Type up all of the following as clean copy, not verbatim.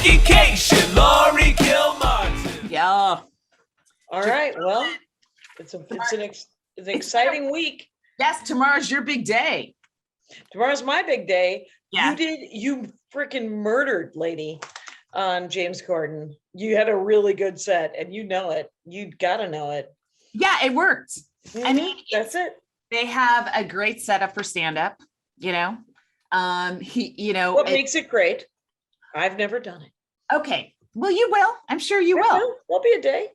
Education, Laurie Kilmartin. Yeah. All right. Well, it's an exciting week. Yes, tomorrow's your big day. Tomorrow's my big day. Yeah. You freaking murdered, lady, on James Corden. You had a really good set, and you know it. You gotta know it. Yeah, it worked. Mm-hmm. I mean, that's it. They have a great setup for stand-up. What makes it great? I've never done it. Okay. Well, you will. I'm sure you will. There'll be a day.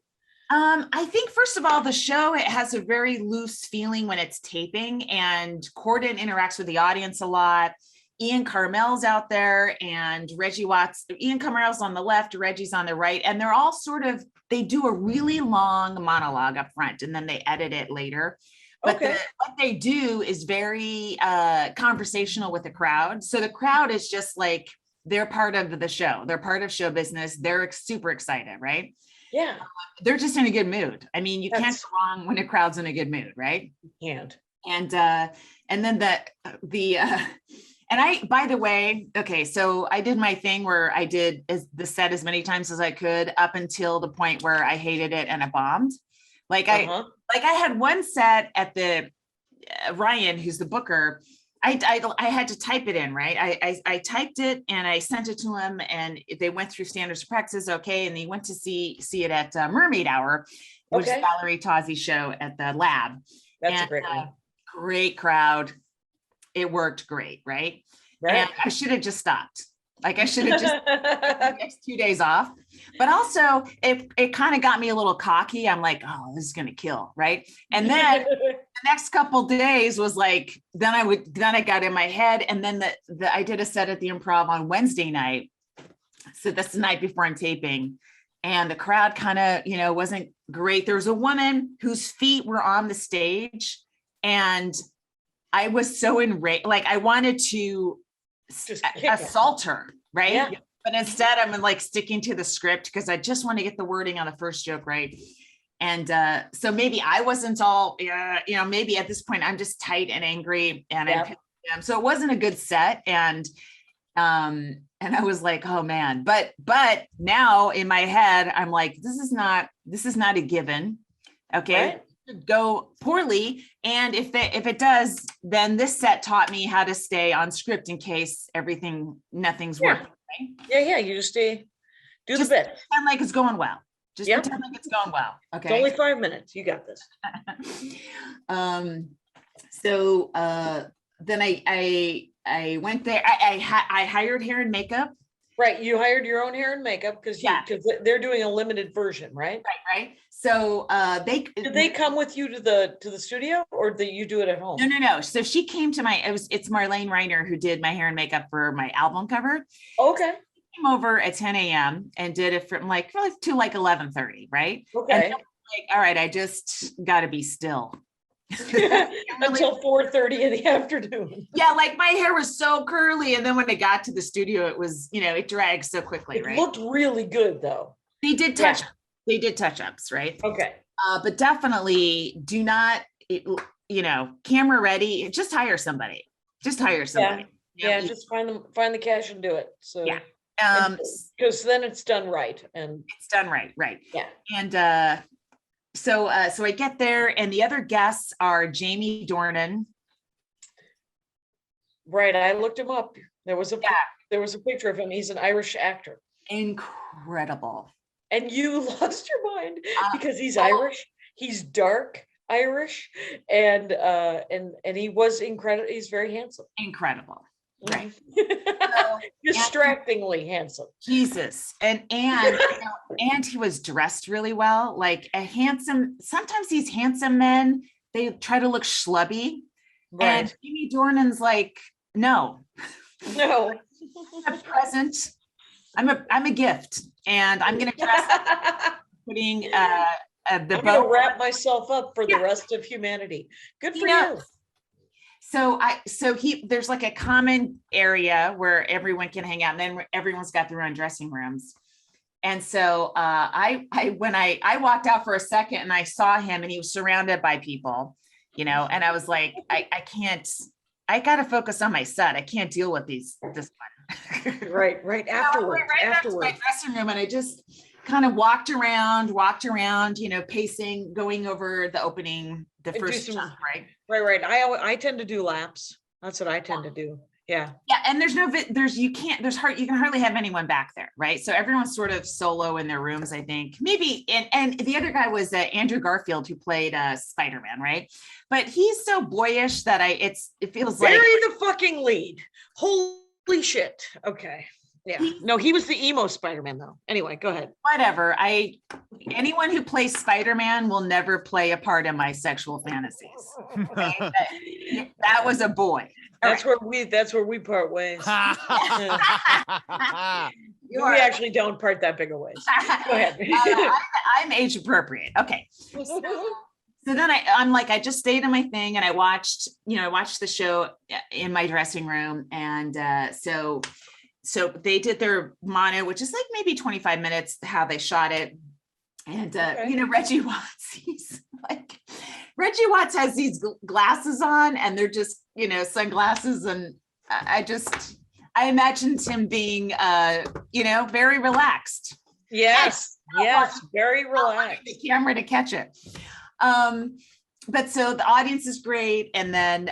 I think first of all, the show, it has a very loose feeling when it's taping, and Corden interacts with the audience a lot. Ian Carmel's out there and Reggie Watts. Ian Carmel's on the left, Reggie's on the right, and they're all they do a really long monologue up front and then they edit it later. But what they do is very conversational with the crowd. So the crowd is just like, they're part of the show. They're part of show business. They're super excited, right? Yeah. They're just in a good mood. I mean, you can't go wrong when a crowd's in a good mood, right? You can't. And then and I, by the way, okay, so I did my thing where I did the set as many times as I could up until the point where I hated it and it bombed. I had one set at the Ryan, who's the booker. I had to type it in, right? I typed it and I sent it to him, and they went through standards of practice. Okay. And he went to see it at Mermaid Hour, which is Valerie Tozzi's show at the Lab. That's a great one. Great crowd. It worked great, right? And I should have just stopped. I should have just the next 2 days off. But also it kind of got me a little cocky. I'm like, oh, this is gonna kill, right? And then the next couple days was like, then I got in my head, and then I did a set at the Improv on Wednesday night. So that's the night before I'm taping. And the crowd kind of, wasn't great. There was a woman whose feet were on the stage, and I was so enraged. I wanted to assault her, right? Yeah. But instead I'm sticking to the script because I just want to get the wording on the first joke right. And so maybe I wasn't all, maybe at this point I'm just tight and angry, and I'm pissed at them. So it wasn't a good set. And I was like, oh man, but now in my head, I'm like, this is not a given. Okay. Right. Go poorly, and if it does, then this set taught me how to stay on script in case nothing's working, right? Yeah, you just do the bit, pretend like it's going well. Pretend like it's going well. Okay, it's only 5 minutes, you got this. So then I went there. I hired hair and makeup. Right, you hired your own hair and makeup because they're doing a limited version, right? Right. So did they come with you to the studio, or did you do it at home? No. So she came to it's Marlene Reiner who did my hair and makeup for my album cover. Okay. She came over at 10 a.m. and did it from to 11:30, right? Okay. And all right, I just got to be still. Until 4:30 in the afternoon. Yeah, my hair was so curly, and then when I got to the studio, it was it dragged so quickly. It looked really good though. They did touch-ups, right? Okay. But definitely do not, camera ready. Just hire somebody. Just just find the cash and do it. So yeah. Because then it's done right, and it's done right. Yeah. And so I get there, and the other guests are Jamie Dornan. Right, I looked him up. There was a picture of him. He's an Irish actor. Incredible. And you lost your mind because he's Irish. He's dark Irish, and he was incredible. He's very handsome. Incredible. Right. Distractingly handsome. Jesus. And he was dressed really well. Sometimes these handsome men, they try to look schlubby. Right. And Jamie Dornan's like, no. I'm a present. I'm a gift, and I'm gonna dress up, putting I'm gonna wrap myself up for the rest of humanity. Good for you. So there's a common area where everyone can hang out, and then everyone's got their own dressing rooms. And so when I walked out for a second, and I saw him, and he was surrounded by people, and I was like, I got to focus on my set. I can't deal with this one. Right. Afterwards. Right back to my dressing room, and I just kind of walked around, pacing, going over the first chunk, right? Right. I tend to do laps. That's what I tend to do. Yeah. Yeah. And you can hardly have anyone back there. Right. So everyone's sort of solo in their rooms, I think. Maybe. And the other guy was Andrew Garfield, who played Spider-Man. Right. But he's so boyish that it feels like. Bury the fucking lead. Holy shit. Okay. Yeah. No, he was the emo Spider-Man though. Anyway, go ahead. Whatever. Anyone who plays Spider-Man will never play a part in my sexual fantasies. Okay? That was a boy. That's where we part ways. We actually don't part that big of ways. Go ahead. I'm age appropriate. Okay. So then I'm like, I just stayed in my thing and I watched the show in my dressing room. And so they did their mono, which is like maybe 25 minutes, how they shot it. And, Reggie Watts has these glasses on, and they're just, sunglasses. And I imagined him being, very relaxed. Yes. Very relaxed. The camera to catch it. But so the audience is great. And then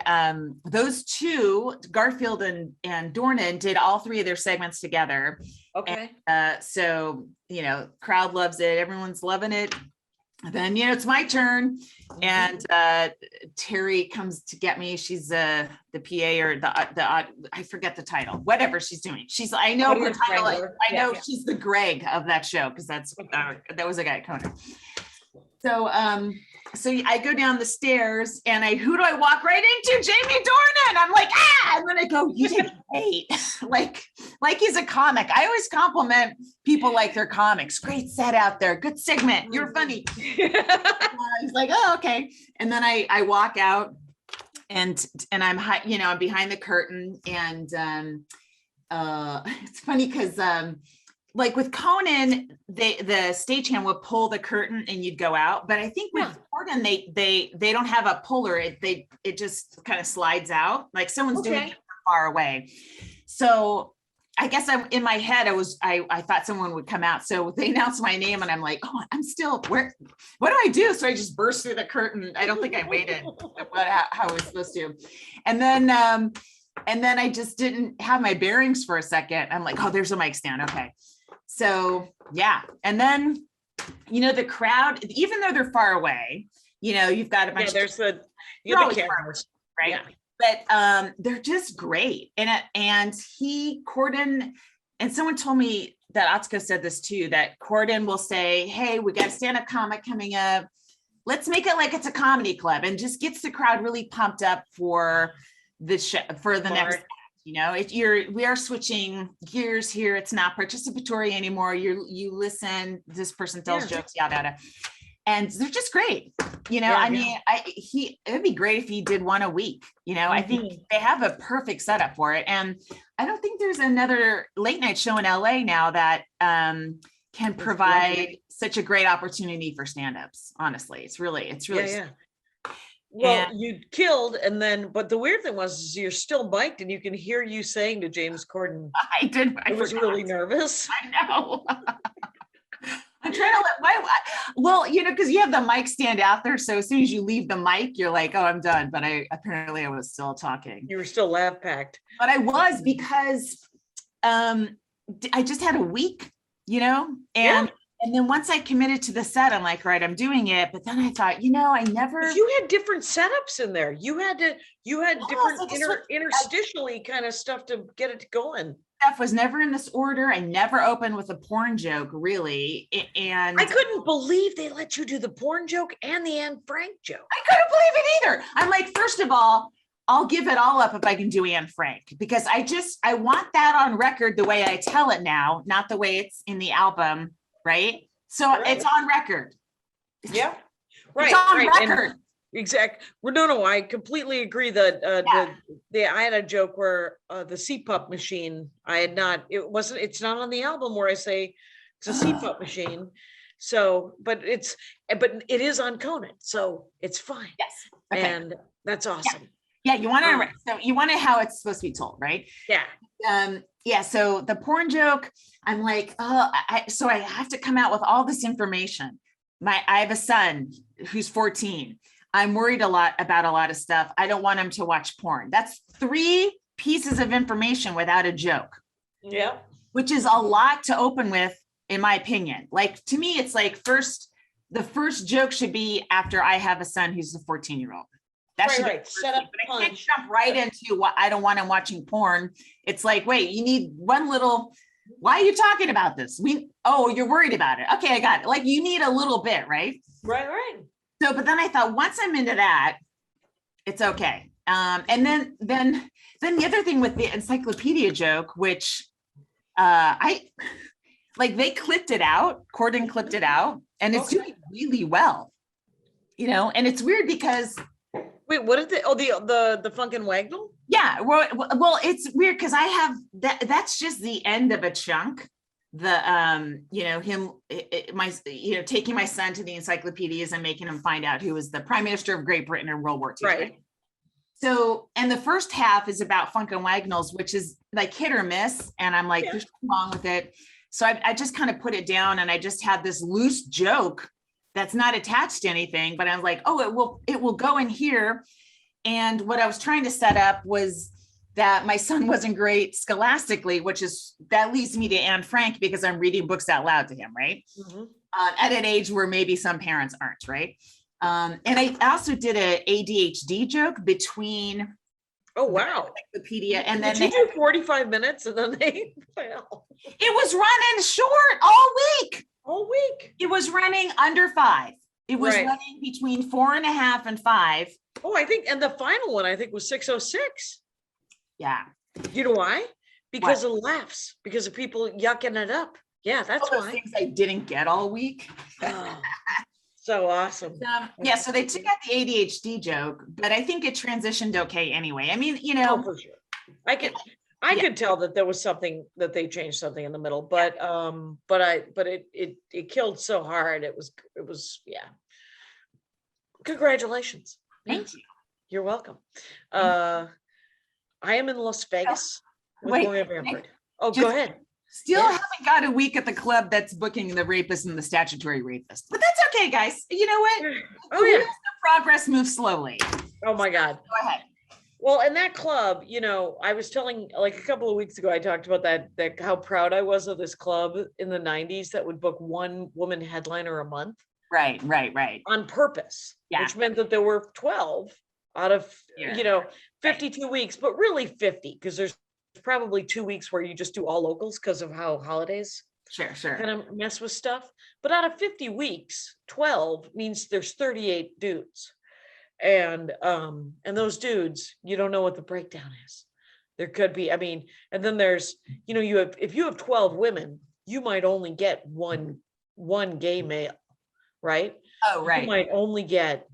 those two, Garfield and Dornan, did all three of their segments together. Okay. And, so, crowd loves it. Everyone's loving it. Then, it's my turn. And Terry comes to get me. She's the PA or the I forget the title, whatever she's doing. I know her title. I know she's the Greg of that show, because that was a guy at Conan. So I go down the stairs, and who do I walk right into? Jamie Dornan. I'm like, and then I go, you did great. like he's a comic. I always compliment people like they're comics. Great set out there. Good segment. You're funny. He's like, oh, okay. And then I walk out, and I'm I'm behind the curtain, and it's funny because like with Conan, the stagehand would pull the curtain and you'd go out. But I think with Gordon, they don't have a puller. It just kind of slides out, like someone's doing it from far away. So I guess in my head, I thought someone would come out. So they announced my name, and I'm like, oh, I'm still where? What do I do? So I just burst through the curtain. I don't think I waited how I was supposed to, and then I just didn't have my bearings for a second. I'm like, oh, there's a mic stand. Okay. So yeah. And then, the crowd, even though they're far away, you've got a bunch there's of cameras, right? Yeah. But they're just great. And Corden, and someone told me that Atsuko said this too, that Corden will say, hey, we got a stand-up comic coming up. Let's make it like it's a comedy club, and just gets the crowd really pumped up for the show, for the next act. We are switching gears here. It's not participatory anymore. You listen, this person tells jokes, yada, yada. And they're just great. It'd be great if he did one a week. I think they have a perfect setup for it. And I don't think there's another late night show in LA now that can provide such a great opportunity for stand-ups. Honestly, it's really. Yeah. Well, you killed, but the weird thing was you're still mic'd, and you can hear you saying to James Corden. I did. I was really nervous. I know. I'm trying to because you have the mic stand out there. So as soon as you leave the mic, you're like, oh, I'm done. But I was still talking. You were still laugh packed. But I was, because I just had a week, and then once I committed to the set, I'm like, right, I'm doing it. But then I thought, you had different setups in there. You had different interstitially kind of stuff to get it going. Stuff was never in this order. I never opened with a porn joke, really. And I couldn't believe they let you do the porn joke and the Anne Frank joke. I couldn't believe it either. I'm like, first of all, I'll give it all up if I can do Anne Frank, because I want that on record the way I tell it now, not the way it's in the album. Right. So it's on record. Yeah. Right. It's on record. Exactly. No, I completely agree that I had a joke where the CPAP machine, it's not on the album where I say it's a CPAP machine. So, but it is on Conan, so it's fine. Yes. Okay. And that's awesome. Yeah. You want to how it's supposed to be told, right? Yeah. yeah, so the porn joke, I'm like, oh, so I have to come out with all this information. I have a son who's 14. I'm worried about a lot of stuff. I don't want him to watch porn. That's 3 pieces of information without a joke. Yeah. Which is a lot to open with, in my opinion. Like, to me, it's like the first joke should be after I have a son who's a 14-year-old. That should right. Set up but I can't jump right into what I don't want him watching porn. It's like, wait, you need one little, why are you talking about this? You're worried about it. Okay, I got it. Like, you need a little bit, right? Right. So, but then I thought, once I'm into that, it's okay. And then the other thing with the encyclopedia joke, which they clipped it out, Corden clipped it out, and it's doing really well, and it's weird because. Wait, what is it? Oh, the Funkin' Wagnall? Yeah, well, it's weird because I have that's just the end of a chunk. Taking my son to the encyclopedias and making him find out who was the Prime Minister of Great Britain in World War II. Right. So, and the first half is about Funkin' Wagnalls, which is like hit or miss. And I'm like, there's nothing wrong with it. So I just kind of put it down, and I just had this loose joke that's not attached to anything, but I was like, oh, it will go in here. And what I was trying to set up was that my son wasn't great scholastically, that leads me to Anne Frank, because I'm reading books out loud to him, right? Mm-hmm. At an age where maybe some parents aren't, right? And I also did a ADHD joke between. Oh, wow. Encyclopedia. And then did you do 45 minutes and then they fell? It was running short all week. All week. It was running under 5. It was running between 4.5 and 5. Oh, I think, and the final one, I think, was 6:06. Yeah. You know why? Because of laughs, because of people yucking it up. Yeah, that's why. Things I didn't get all week. Oh, so awesome. So they took out the ADHD joke, but I think it transitioned okay anyway. I mean, Oh, for sure. I could tell that there was something that they changed something in the middle, but it killed so hard. It was Congratulations. Thank you. You're welcome. I am in Las Vegas with Maria Bamford. Oh, go ahead. Still haven't got a week at the club that's booking the rapist and the statutory rapist, but that's okay, guys. You know what? The progress moves slowly. Oh my God. Go ahead. Well, in that club, I was telling, like, a couple of weeks ago, I talked about that how proud I was of this club in the 90s that would book one woman headliner a month. Right. On purpose, which meant that there were 12 out of, 52 weeks, but really 50, because there's probably 2 weeks where you just do all locals because of how holidays sure kind of mess with stuff. But out of 50 weeks, 12 means there's 38 dudes. And those dudes, you don't know what the breakdown is. There could be, and then there's, if you have 12 women, you might only get one gay male, right? Oh, right. You might only get,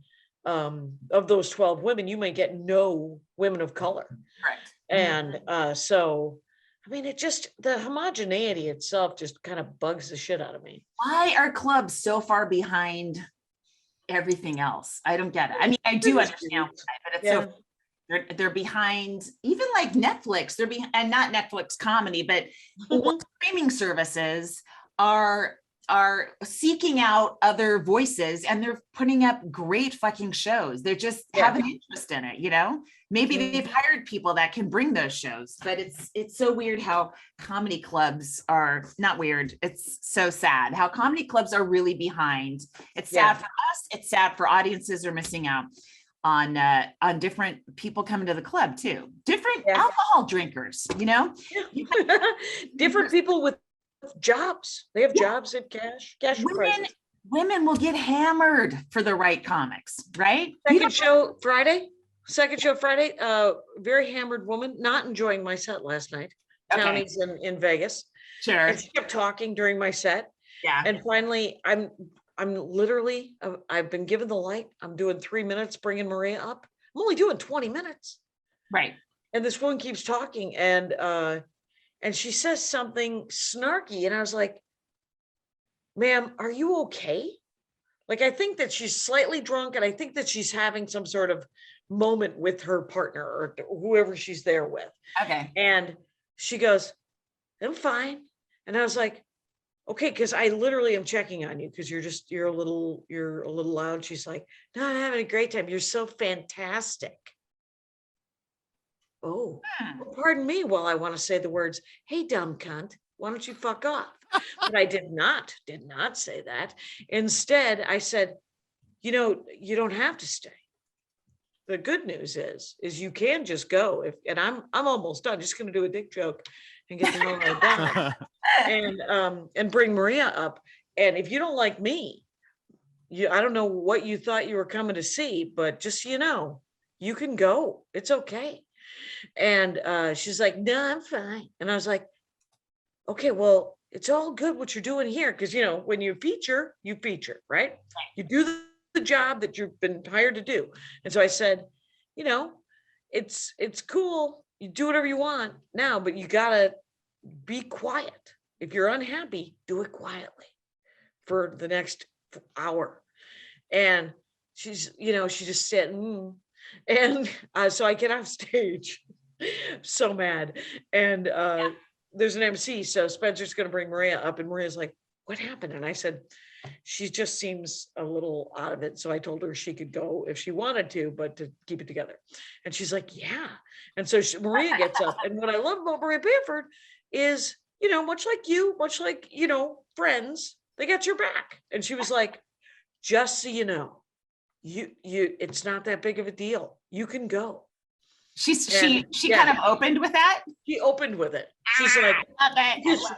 of those 12 women, you might get no women of color. Right. And so, it just, the homogeneity itself just kind of bugs the shit out of me. Why are clubs so far behind everything else? I don't get it. I do understand, but it's they're behind, even like Netflix. They're behind, and not Netflix comedy, but streaming services are seeking out other voices, and they're putting up great fucking shows. They're just have an interest in it, maybe they've hired people that can bring those shows, but it's so weird how comedy clubs are not weird. It's so sad how comedy clubs are really behind. It's sad for us. It's sad for audiences are missing out on different people coming to the club too. Different alcohol drinkers, different people with jobs. They have jobs at cash women will get hammered for the right comics, right? Second show Friday, very hammered woman, not enjoying my set last night. Townie's in Vegas. Sure. And she kept talking during my set. Yeah. And finally, I'm literally, I've been given the light. I'm doing 3 minutes, bringing Maria up. I'm only doing 20 minutes. Right. And this woman keeps talking, and she says something snarky, and I was like, ma'am, are you okay? Like, I think that she's slightly drunk, and I think that she's having some sort of moment with her partner or whoever she's there with. Okay. And she goes, I'm fine. And I was like, okay, because I literally am checking on you because you're a little loud. She's like, no, I'm having a great time. You're so fantastic. Oh, well, pardon me while I want to say the words, hey, dumb cunt, why don't you fuck off? But I did not say that. Instead, I said, you don't have to stay. The good news is you can just go. And I'm almost done. Just going to do a dick joke and get the hell done. And bring Maria up. And if you don't like me, I don't know what you thought you were coming to see, but just so you know, you can go. It's okay. And she's like, no, I'm fine. And I was like, okay, well, it's all good what you're doing here. Because, when you feature, right? You do the job that you've been hired to do. And so I said, it's cool. You do whatever you want now, but you got to be quiet. If you're unhappy, do it quietly for the next hour. And she's, she just said, And so I get off stage, so mad. And there's an MC. So Spencer's going to bring Maria up. And Maria's like, what happened? And I said, she just seems a little out of it. So I told her she could go if she wanted to, but to keep it together. And she's like, yeah. And so Maria gets up. And what I love about Maria Bamford is, much like, friends, they got your back. And she was like, just so you know, it's not that big of a deal. You can go. She kind of opened with that. She opened with it. She's like, I love it.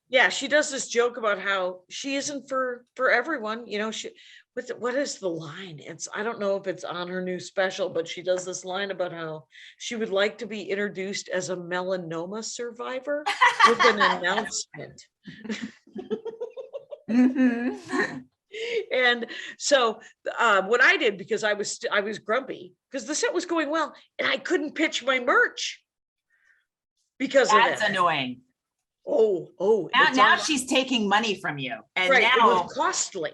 yeah, she does this joke about how she isn't for everyone. What is the line? I don't know if it's on her new special, but she does this line about how she would like to be introduced as a melanoma survivor with an announcement. Mm-hmm. And so what I did, because I was grumpy because the set was going well and I couldn't pitch my merch because that's of it. annoying. Oh, now she's taking money from you. And right, now it was costly.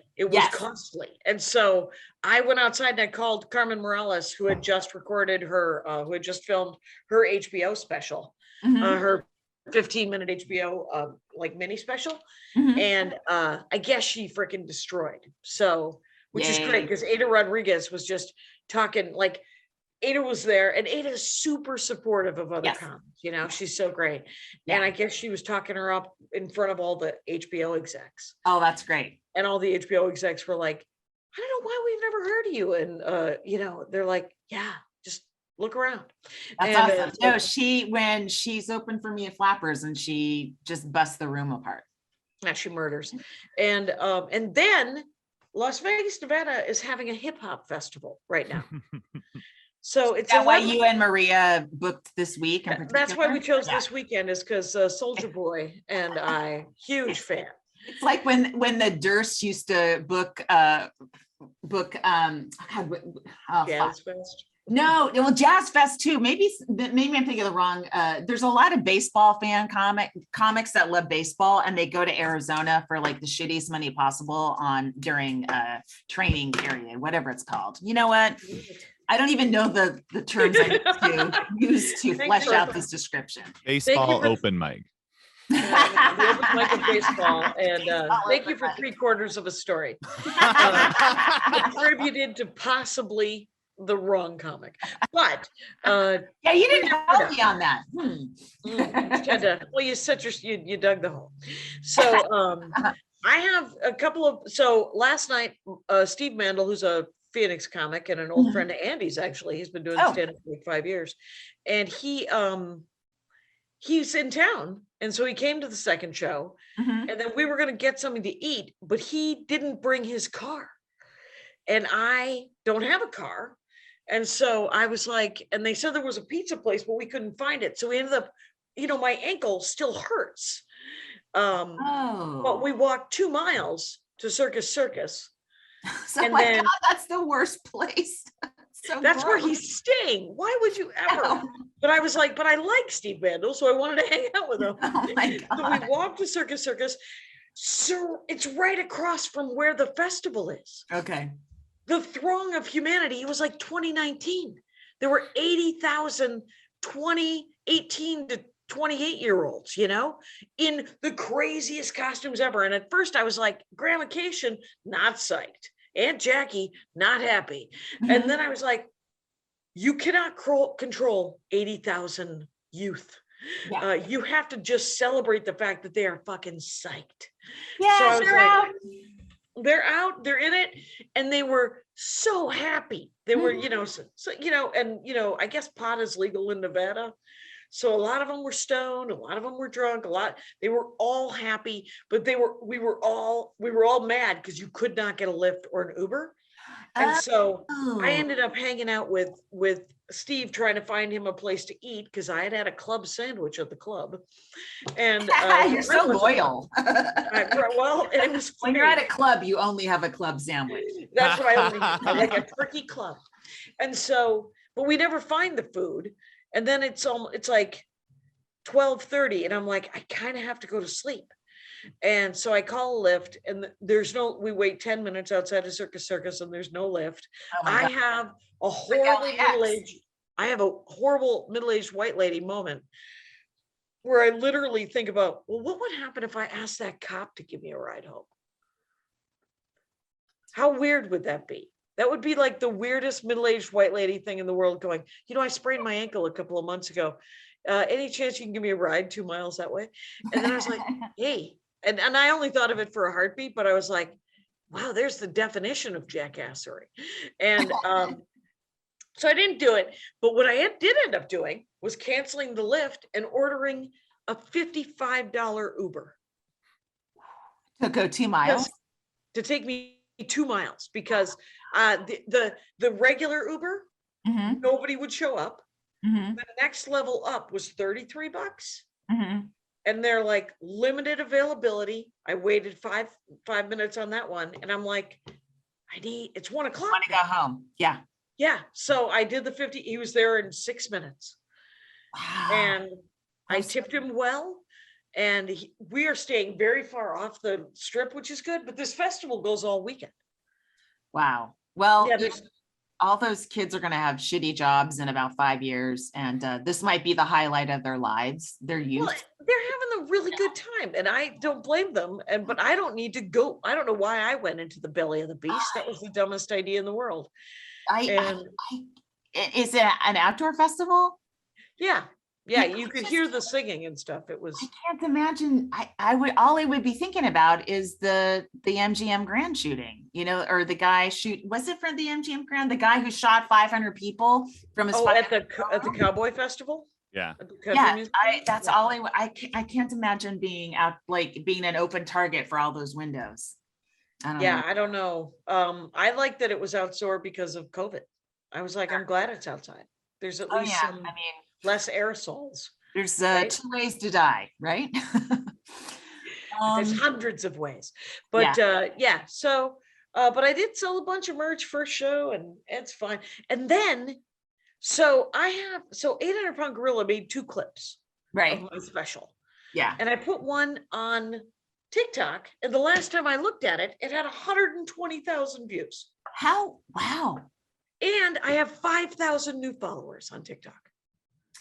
Costly. And so I went outside and I called Carmen Morales, who had just recorded who had just filmed her HBO special, her 15-minute HBO mini special. And I guess she freaking destroyed. So, which is great because Ada Rodriguez was just talking, Ada was there, and Ada is super supportive of other comics. She's so great. Yeah. And I guess she was talking her up in front of all the HBO execs. Oh, that's great. And all the HBO execs were like, I don't know why we've never heard of you. And they're like, yeah, just look around. That's awesome. No, when she's open for me at Flappers, and she just busts the room apart. Yeah, she murders. And then Las Vegas, Nevada is having a hip hop festival right now. So it's why you and Maria booked this week. That's why we chose this weekend, is because Soldier Boy and I, huge fan. It's like when the Durst used to book Jazz Fest. No, well, Jazz Fest too. Maybe I'm thinking of the wrong. There's a lot of baseball fan comics that love baseball, and they go to Arizona for the shittiest money possible during training period, whatever it's called. You know what? I don't even know the terms I need to use to flesh out this description. Baseball open mic. The open mic of baseball, and thank you for 3/4 of a story. Attributed to possibly the wrong comic, but yeah, you didn't help me on that. You dug the hole. So I have a couple of. So last night, Steve Mandel, who's a Phoenix comic and an old friend of Andy's, actually, he's been doing stand-up for 5 years, and he's in town, and so he came to the second show, and then we were going to get something to eat, but he didn't bring his car, and I don't have a car. And so I was like, and they said there was a pizza place, but we couldn't find it. So we ended up, my ankle still hurts. But we walked 2 miles to Circus. So God, that's the worst place. So that's where he's staying. Why would you ever? No. But I was like, but I like Steve Mandel, so I wanted to hang out with him. Oh my God. So we walked to Circus. So it's right across from where the festival is. Okay. The throng of humanity, it was like 2019. There were 80,000, 2018 to 28-year-olds, in the craziest costumes ever. And at first I was like, Grandmacation, not psyched. Aunt Jackie, not happy. And then I was like, you cannot control 80,000 youth. Yeah. You have to just celebrate the fact that they are fucking psyched. Yeah, So I was they're like, out. they're out, they're in it, and they were so happy. They were, I guess pot is legal in Nevada. So a lot of them were stoned, a lot of them were drunk, they were all happy, but we were all mad because you could not get a Lyft or an Uber. And so I ended up hanging out with Steve, trying to find him a place to eat because I had a club sandwich at the club. And you're so loyal. Well, and it was When you're at a club, you only have a club sandwich. That's what I only I like, a turkey club. And so, but we never find the food. And then it's like 12:30, and I'm like, I kind of have to go to sleep. And so I call a Lyft, and we wait 10 minutes outside of Circus, and there's no Lyft. Oh my I God. have a horrible middle-aged white lady moment where I literally think about, well, what would happen if I asked that cop to give me a ride home? How weird would that be? That would be like the weirdest middle-aged white lady thing in the world, going, I sprained my ankle a couple of months ago. Any chance you can give me a ride 2 miles that way? And then I was like, hey, and I only thought of it for a heartbeat, but I was like, wow, there's the definition of jackassery. And so I didn't do it. But what I did end up doing was canceling the Lyft and ordering a $55 Uber. To go 2 miles? To take me 2 miles, because the regular Uber, nobody would show up. The next level up was $33. And they're like, limited availability. I waited five minutes on that one, and I'm like, it's 1 o'clock. Want to go home? Yeah. Yeah. So I did the 50. He was there in 6 minutes. Wow. And I tipped him well. And we are staying very far off the strip, which is good. But this festival goes all weekend. Wow. Well, yeah, all those kids are going to have shitty jobs in about 5 years. And this might be the highlight of their lives, their youth. Well, they're having a really good time, and I don't blame them. But I don't need to go. I don't know why I went into the belly of the beast. That was the dumbest idea in the world. Is it an outdoor festival? Yeah. Yeah, you could hear the singing and stuff. It was. I can't imagine. All I would be thinking about is the MGM Grand shooting, or the guy was it from the MGM Grand? The guy who shot 500 people from his at the Cowboy Festival. Yeah. Yeah, that's all I can't imagine being out, like being an open target for all those windows. I don't know. I like that it was outdoor because of COVID. I was like, I'm glad it's outside. There's at least some less aerosols. There's 2 ways to die, right? There's hundreds of ways, but so but I did sell a bunch of merch first show, and it's fine. And then so 800 Pound Gorilla made 2 clips of my special, and I put one on TikTok, and the last time I looked at it, it had 120,000 views. Wow. And I have 5,000 new followers on TikTok.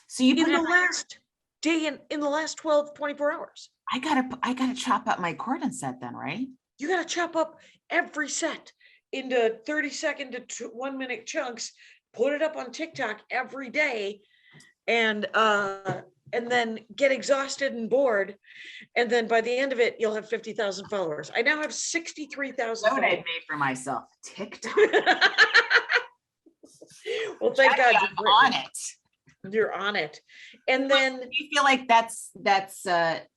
So you in the last day, in the last 12, 24 hours. I gotta chop up my Corden set then, right? You gotta chop up every set into 30-second to 1 minute chunks, put it up on TikTok every day, and then get exhausted and bored. And then by the end of it, you'll have 50,000 followers. I now have 63,000 followers. What I made for myself, TikTok. Well, thank God you're on it. You're on it. And then you feel like that's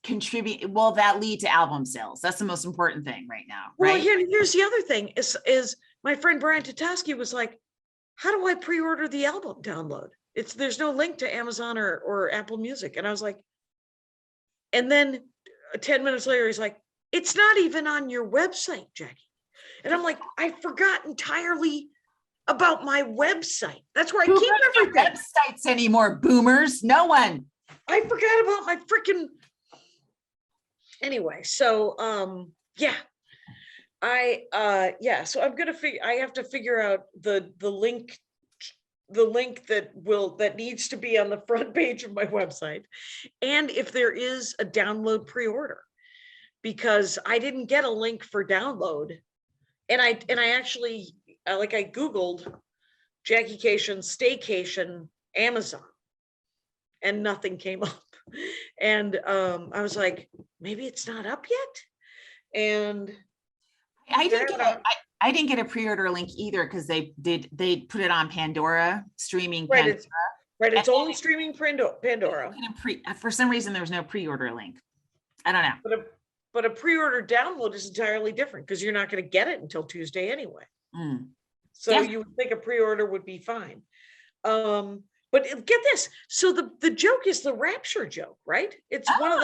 contribute. Will that lead to album sales? That's the most important thing right now. Well, right? Here's the other thing is my friend Brian Tatosky was like, how do I pre-order the album download? There's no link to Amazon or Apple Music. And I was like, and then 10 minutes later, he's like, it's not even on your website, Jackie. And I'm like, I forgot entirely about my website. That's where I keep everything. Websites anymore, boomers. No one. I forgot about my freaking. Anyway, so so I'm gonna I have to figure out the link the link that needs to be on the front page of my website, and if there is a download pre-order, because I didn't get a link for download. And I actually, I Googled Jackie Cation staycation Amazon, and nothing came up. And I was like, maybe it's not up yet. And I didn't get a pre-order link either, because they put it on Pandora streaming. Right, Pandora. it's only streaming Pandora. For some reason, there was no pre-order link. I don't know. But a pre-order download is entirely different, because you're not going to get it until Tuesday anyway. So you would think a pre-order would be fine. But get this. So the joke is the rapture joke, right? It's one of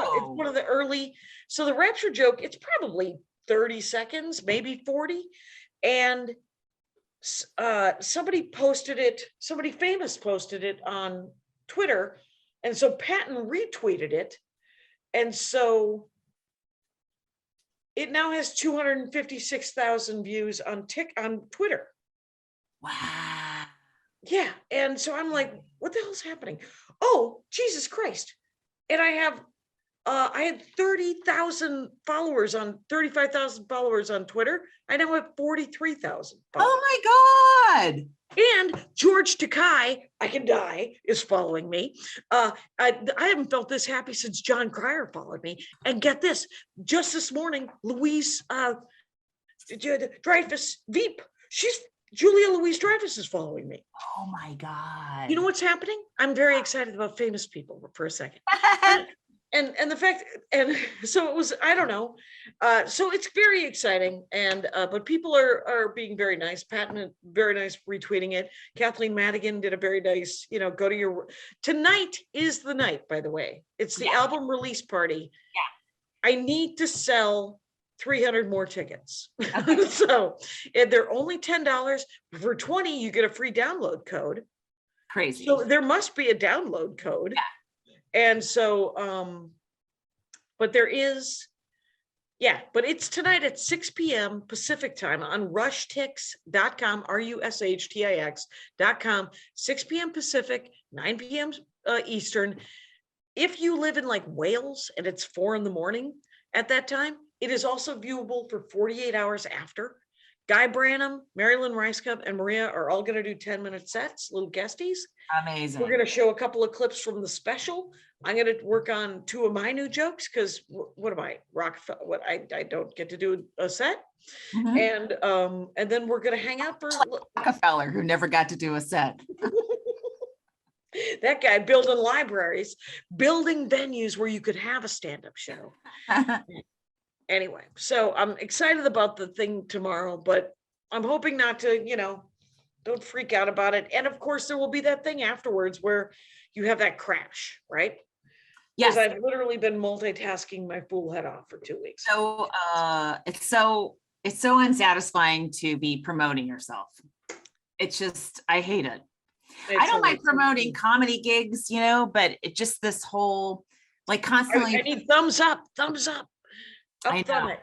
the early. So the rapture joke, it's probably 30 seconds, maybe 40. And somebody famous posted it on Twitter. And so Patton retweeted it. And so it now has 256,000 views on Twitter. Wow. Yeah. And so I'm like, what the hell's happening? Oh, Jesus Christ. And I had 35,000 followers on Twitter. I now have 43,000 followers. Oh my God. And George Taki, I Can Die, is following me. I haven't felt this happy since John Cryer followed me. And get this, just this morning, Louise Dreyfus, Veep, Julia Louise Dreyfus is following me. Oh my God. You know what's happening? I'm very excited about famous people for a second. And the fact, and so it was, I don't know. So it's very exciting. And, but people are being very nice. Patton, very nice retweeting it. Kathleen Madigan did a very nice, tonight is the night, by the way. It's the album release party. Yeah. I need to sell 300 more tickets. Okay. So they're only $10. For $20, you get a free download code. Crazy. So there must be a download code. Yeah. And so, but there is, but it's tonight at 6 p.m. Pacific time on rushtix.com, rushtix.com, 6 p.m. Pacific, 9 p.m. Eastern. If you live in like Wales and it's 4 a.m. at that time, it is also viewable for 48 hours after. Guy Branum, Marilyn Ricecup, and Maria are all going to do 10-minute sets, little guesties. Amazing. We're going to show a couple of clips from the special. I'm going to work on 2 of my new jokes, because what am I, Rockefeller? What I don't get to do a set. Mm-hmm. And then we're going to hang out for Rockefeller, who never got to do a set. That guy building libraries, building venues where you could have a stand-up show. Anyway, so I'm excited about the thing tomorrow, but I'm hoping not to, don't freak out about it. And of course, there will be that thing afterwards where you have that crash, right? Yes. Because I've literally been multitasking my fool head off for 2 weeks. So it's so unsatisfying to be promoting yourself. It's just, I hate it. I don't like promoting comedy gigs, but it just this whole, like, constantly. I need thumbs up. I know.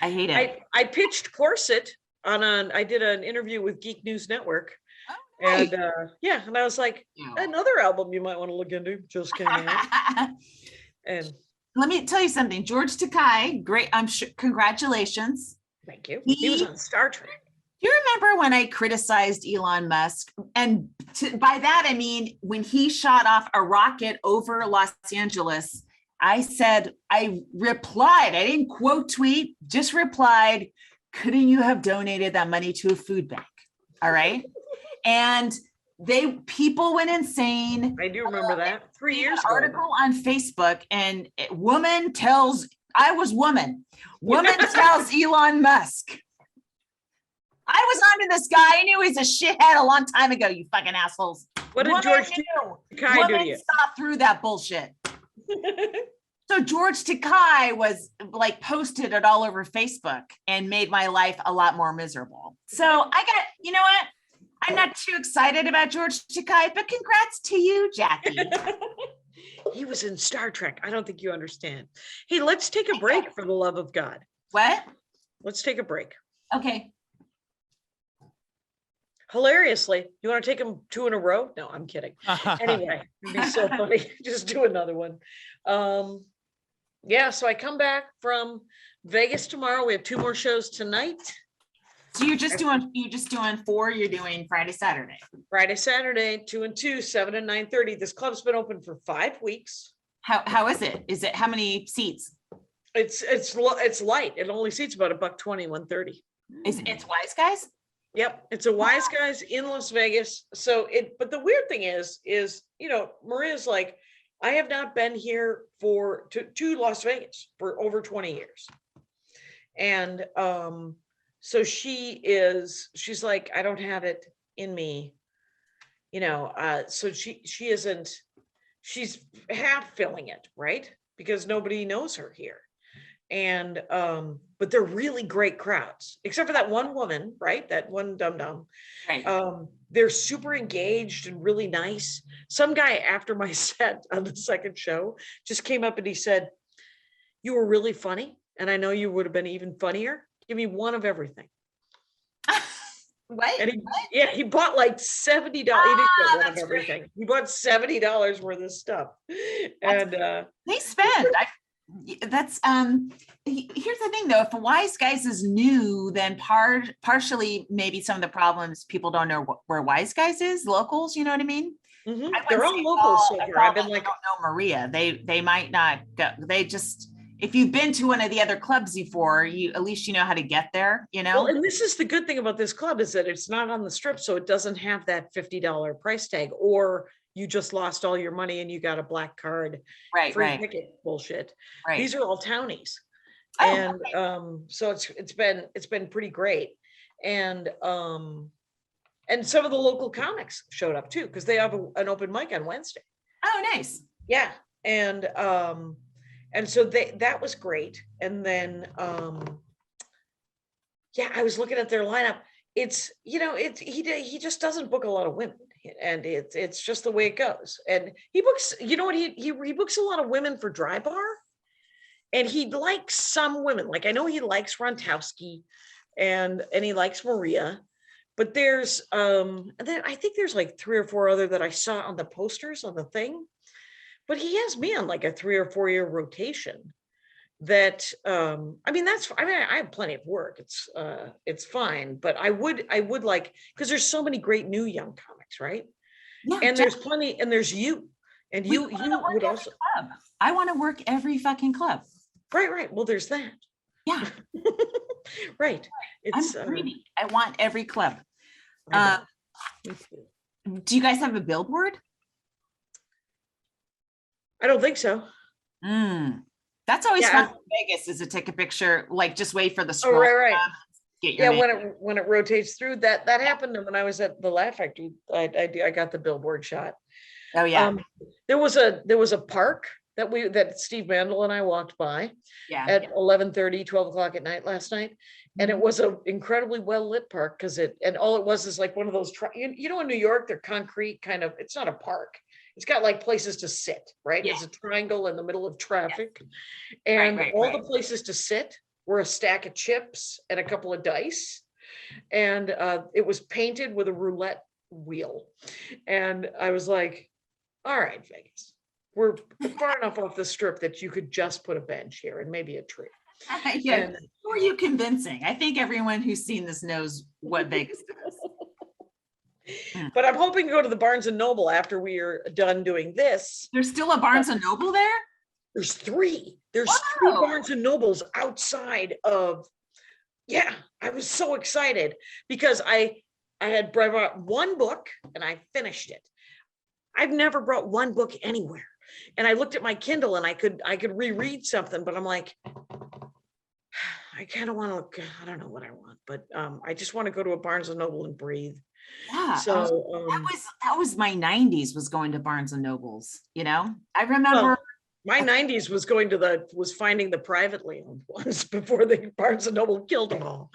I hate it. I pitched Corset I did an interview with Geek News Network. Oh, nice. And and I was like, another album you might want to look into. Just came out. And let me tell you something, George Taki, great. I'm sure. Congratulations. Thank you. He was on Star Trek. Do you remember when I criticized Elon Musk? And by that, I mean, when he shot off a rocket over Los Angeles, I replied, I didn't quote tweet, just replied, couldn't you have donated that money to a food bank? All right. And people went insane. I do remember that 3 years ago. Article on Facebook, and woman tells Elon Musk. I was onto this guy. I knew he's a shithead a long time ago, you fucking assholes. What did George Taki do to you? Stop through that bullshit. So George Taki was like posted it all over Facebook and made my life a lot more miserable. So I got, you know what? I'm not too excited about George Taki, but congrats to you, Jackie. He was in Star Trek. I don't think you understand. Hey, let's take a break for the love of God. What? Let's take a break. Okay. hilariously, you want to take them 2 in a row? No, I'm kidding. Anyway, it'd be so funny. Just do another one. Yeah, so I come back from Vegas tomorrow. We have 2 more shows tonight. So you're just doing 4, you're doing Friday, Saturday. Friday, Saturday, 2 and 2, 7 and 9:30. This club's been open for 5 weeks. How is it? Is it how many seats? It's light. It only seats about $120, $130. It's Wise Guys? Yep, it's a Wise Guys in Las Vegas. But the weird thing is, Maria's like, I have not been here to Las Vegas for over 20 years. And so she's like, I don't have it in me, so she's half filling it, right? Because nobody knows her here. And but they're really great crowds, except for that one woman, right? That one dum-dum. Right. They're super engaged and really nice. Some guy after my set on the second show just came up and he said, you were really funny, and I know you would have been even funnier. Give me one of everything. What? And he bought like $70. He didn't get one of everything. Great. He bought $70 worth of stuff. And they spend. That's here's the thing though, if Wise Guys is new, then partially maybe some of the problems, people don't know where Wise Guys is, locals, you know what I mean? Mm-hmm. They're all locals so far. I've been like, I don't know Maria. They might not go. They just, if you've been to one of the other clubs before, at least you know how to get there, Well, and this is the good thing about this club, is that it's not on the strip, so it doesn't have that $50 price tag, or you just lost all your money and you got a black card, free ticket bullshit. Right. These are all townies. And so it's been pretty great. And some of the local comics showed up too, because they have an open mic on Wednesday. Oh, nice. Yeah. And so that was great. And then I was looking at their lineup. It's, he just doesn't book a lot of women, and it's just the way it goes. And he books, he books a lot of women for Dry Bar, and he likes some women. Like, I know he likes Rontowski and he likes Maria, but there's and then I think there's like 3 or 4 other that I saw on the posters on the thing, but he has me on like a 3 or 4 year rotation. That I have plenty of work. It's fine, but I would like, because there's so many great new young comics, right? Yeah, and there's plenty, and there's you, and you would also. Club. I want to work every fucking club. Right. Well, there's that. Yeah. Right. It's I'm greedy. I want every club. Do you guys have a billboard? I don't think so. That's always fun in Vegas, is to take a picture, like just wait for the scroll. Oh, right. Get your name. when it rotates through. That happened when I was at the Laugh Factory. I got the billboard shot. Oh yeah. There was a park that Steve Mandel and I walked by at 11:30, 12 o'clock at night last night. And it was an incredibly well lit park, because all it was is like one of those, in New York, they're concrete kind of, it's not a park. It's got like places to sit, right? Yeah. It's a triangle in the middle of traffic. Yeah. And all the places to sit were a stack of chips and a couple of dice. And it was painted with a roulette wheel. And I was like, all right, Vegas, we're far enough off the strip that you could just put a bench here and maybe a tree. Yeah. Who are you convincing? I think everyone who's seen this knows what Vegas does. But I'm hoping to go to the Barnes and Noble after we are done doing this. There's still a Barnes and Noble there? There's 3. There's 3 Barnes and Nobles outside of. Yeah, I was so excited because I brought one book and I finished it. I've never brought one book anywhere. And I looked at my Kindle and I could reread something, but I'm like, I kind of want to, I don't know what I want, but I just want to go to a Barnes and Noble and breathe. Yeah. So that was my 90s, was going to Barnes and Nobles. I remember my 90s was finding the privately owned ones before the Barnes and Noble killed them all.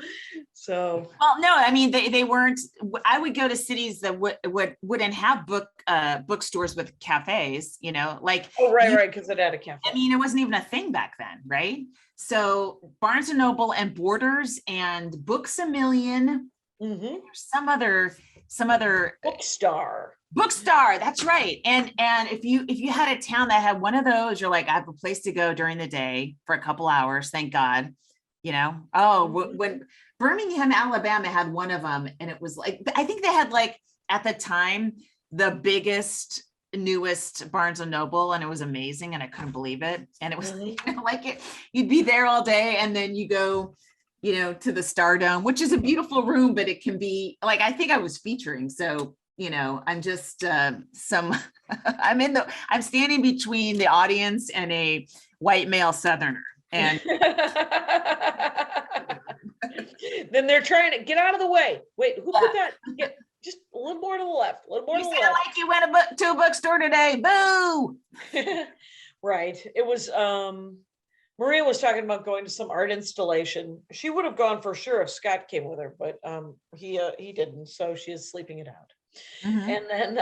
So no, I mean they weren't. I would go to cities that wouldn't have bookstores with cafes. Like right, because it had a cafe. I mean, it wasn't even a thing back then, right? So Barnes and Noble and Borders and Books A Million. Mm-hmm. Some other some other Bookstar, that's right. And if you had a town that had one of those, you're like, I have a place to go during the day for a couple hours, thank God. When Birmingham, Alabama had one of them, and it was like, I think they had like at the time the biggest, newest Barnes and Noble, and it was amazing, and I couldn't believe it. And it was like it, you'd be there all day, and then you go, to the Stardome, which is a beautiful room, but it can be like, I think I was featuring, so I'm just I'm standing between the audience and a white male Southerner, and then they're trying to get out of the way. Wait, who put that? Just a little more to the left. A little more to the left. Like you went to a bookstore today. Boo. Right. It was. Maria was talking about going to some art installation. She would have gone for sure if Scott came with her, but he didn't. So she is sleeping it out. Mm-hmm. And then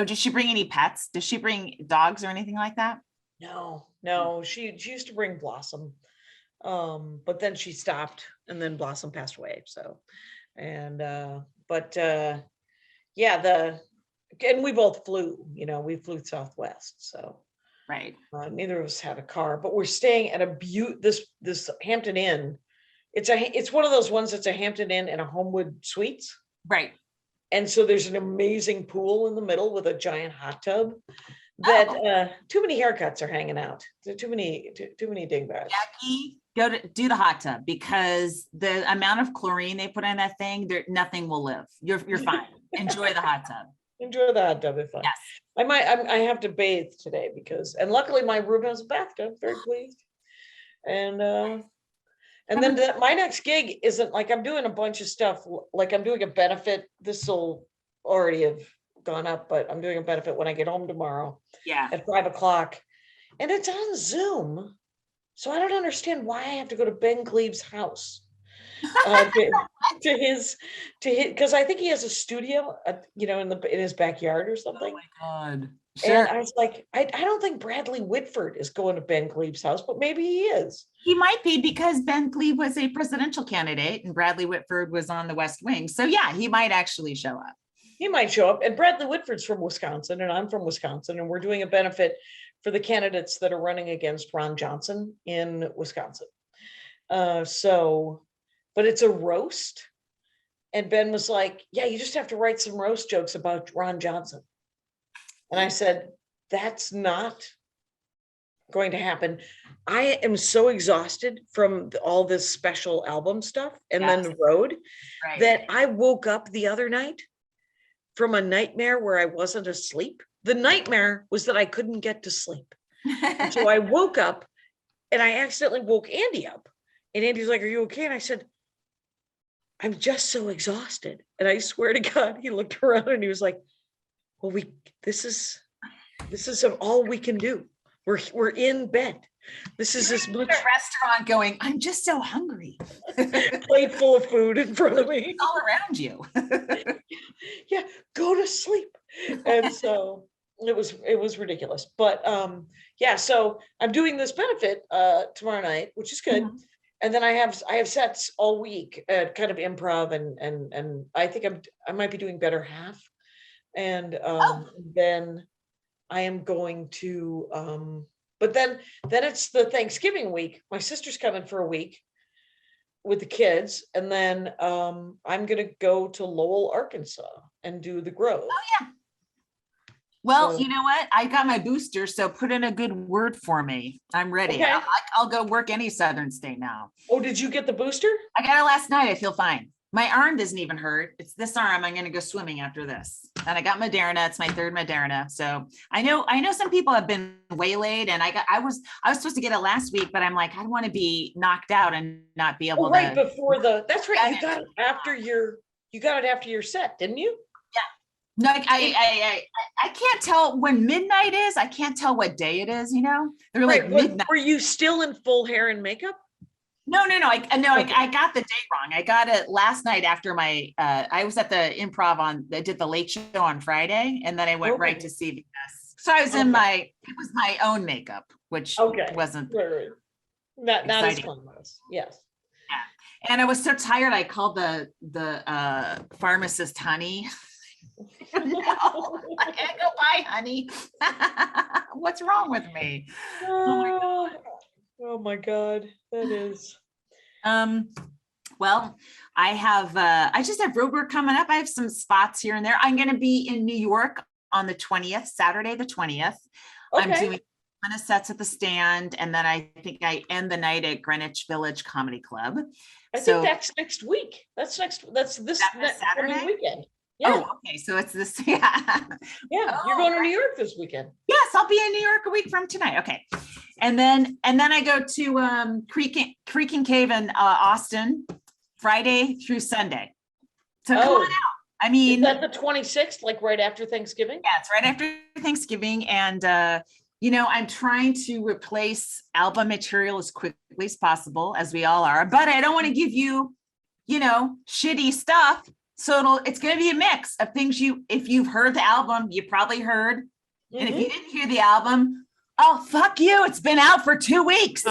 did she bring any pets? Does she bring dogs or anything like that? No. She used to bring Blossom, but then she stopped, and then Blossom passed away. So, and and we both flew. We flew Southwest, so. Right. Neither of us had a car, but we're staying at this Hampton Inn. It's one of those ones that's a Hampton Inn and a Homewood Suites. Right. And so there's an amazing pool in the middle with a giant hot tub that too many haircuts are hanging out. There are too many dingbats. Taki, go to do the hot tub, because the amount of chlorine they put in that thing, nothing will live. You're fine. Enjoy the hot tub. Enjoy the hot tub. It's fine. Yes. I have to bathe today and luckily my room has a bathtub. Very pleased. And then my next gig isn't like, I'm doing a bunch of stuff. Like I'm doing a benefit. This will already have gone up, but I'm doing a benefit when I get home tomorrow. Yeah. At 5:00, and it's on Zoom. So I don't understand why I have to go to Ben Glebe's house. Because I think he has a studio, in his backyard or something. Oh my God! Sure. And I was like, I don't think Bradley Whitford is going to Ben Glebe's house, but maybe he is. He might be, because Ben Glebe was a presidential candidate and Bradley Whitford was on the West Wing. So yeah, he might actually show up. He might show up. And Bradley Whitford's from Wisconsin, and I'm from Wisconsin, and we're doing a benefit for the candidates that are running against Ron Johnson in Wisconsin. But it's a roast. And Ben was like, yeah, you just have to write some roast jokes about Ron Johnson. And I said, that's not going to happen. I am so exhausted from all this special album stuff and then the road that I woke up the other night from a nightmare where I wasn't asleep. The nightmare was that I couldn't get to sleep. And so I woke up and I accidentally woke Andy up. And Andy's like, are you okay? And I said, I'm just so exhausted. And I swear to God, he looked around and he was like, well, this is all we can do. We're in bed. This is this much. Restaurant going, I'm just so hungry. Plate full of food in front of me. All around you. Yeah, go to sleep. And so it was ridiculous. But so I'm doing this benefit tomorrow night, which is good. Mm-hmm. And then I have sets all week at kind of improv and I think I might be doing better half. And then I am going to but then it's the Thanksgiving week. My sister's coming for a week with the kids, and then I'm gonna go to Lowell, Arkansas and do the Grove. Oh yeah. Well, so, you know what? I got my booster, so put in a good word for me. I'm ready. Okay. I'll go work any Southern state now. Oh, did you get the booster? I got it last night. I feel fine. My arm doesn't even hurt. It's this arm. I'm going to go swimming after this. And I got Moderna. It's my third Moderna. So I know some people have been waylaid, and I was supposed to get it last week, but I'm like, I don't want to be knocked out and not be able to. Right before that's right. You got it after your set, didn't you? No, I can't tell when midnight is. I can't tell what day it is. They're like midnight. Were you still in full hair and makeup? No. I got the date wrong. I got it last night after my. I was at the Improv I did the Late Show on Friday, and then I went right to CVS. So I was it was my own makeup, which wasn't not as fun as yes. And I was so tired. I called the pharmacist honey. No, I can't go buy honey. What's wrong with me? Oh my God, that is. Well, I just have road work coming up. I have some spots here and there. I'm going to be in New York on the 20th, Saturday, the 20th. I'm Okay. doing a ton of sets at the Stand. And then I think I end the night at Greenwich Village Comedy Club. I So think that's next week. That's this That was coming Saturday? weekend. Yeah, oh, okay. So it's this, yeah. yeah. You're Oh, going to New York this weekend. Yes, I'll be in New York a week from tonight. Okay. And then I go to Creek and Cave in Austin Friday through Sunday. So come on out. I Is mean, that the 26th, like right after Thanksgiving? yeah, it's right after Thanksgiving. And I'm trying to replace album material as quickly as possible, as we all are, but I don't want to give you, shitty stuff. So it's going to be a mix of things if you've heard the album, you probably heard. And if you didn't hear the album, oh, fuck you. It's been out for 2 weeks.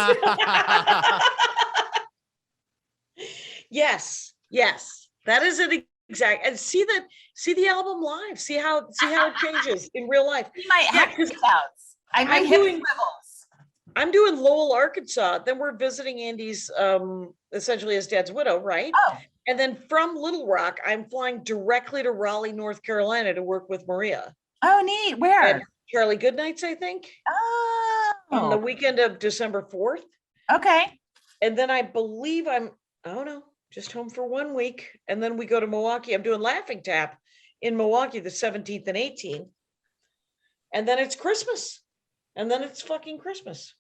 Yes. That is an exact, and see the album live, see how it changes in real life. You might have Yeah, 'cause outs. I might I'm hit doing- swivels. I'm doing Lowell, Arkansas. Then we're visiting Andy's, essentially his dad's widow, right? Oh, And then from Little Rock, I'm flying directly to Raleigh, North Carolina to work with Maria neat. and Where? Charlie Goodnights, I think, on the Oh, weekend of December 4th. okay. And then I believe I don't know, just home for 1 week. And then we go to Milwaukee. I'm doing Laughing Tap in Milwaukee the 17th and 18th. And then it's Christmas. And then it's fucking Christmas.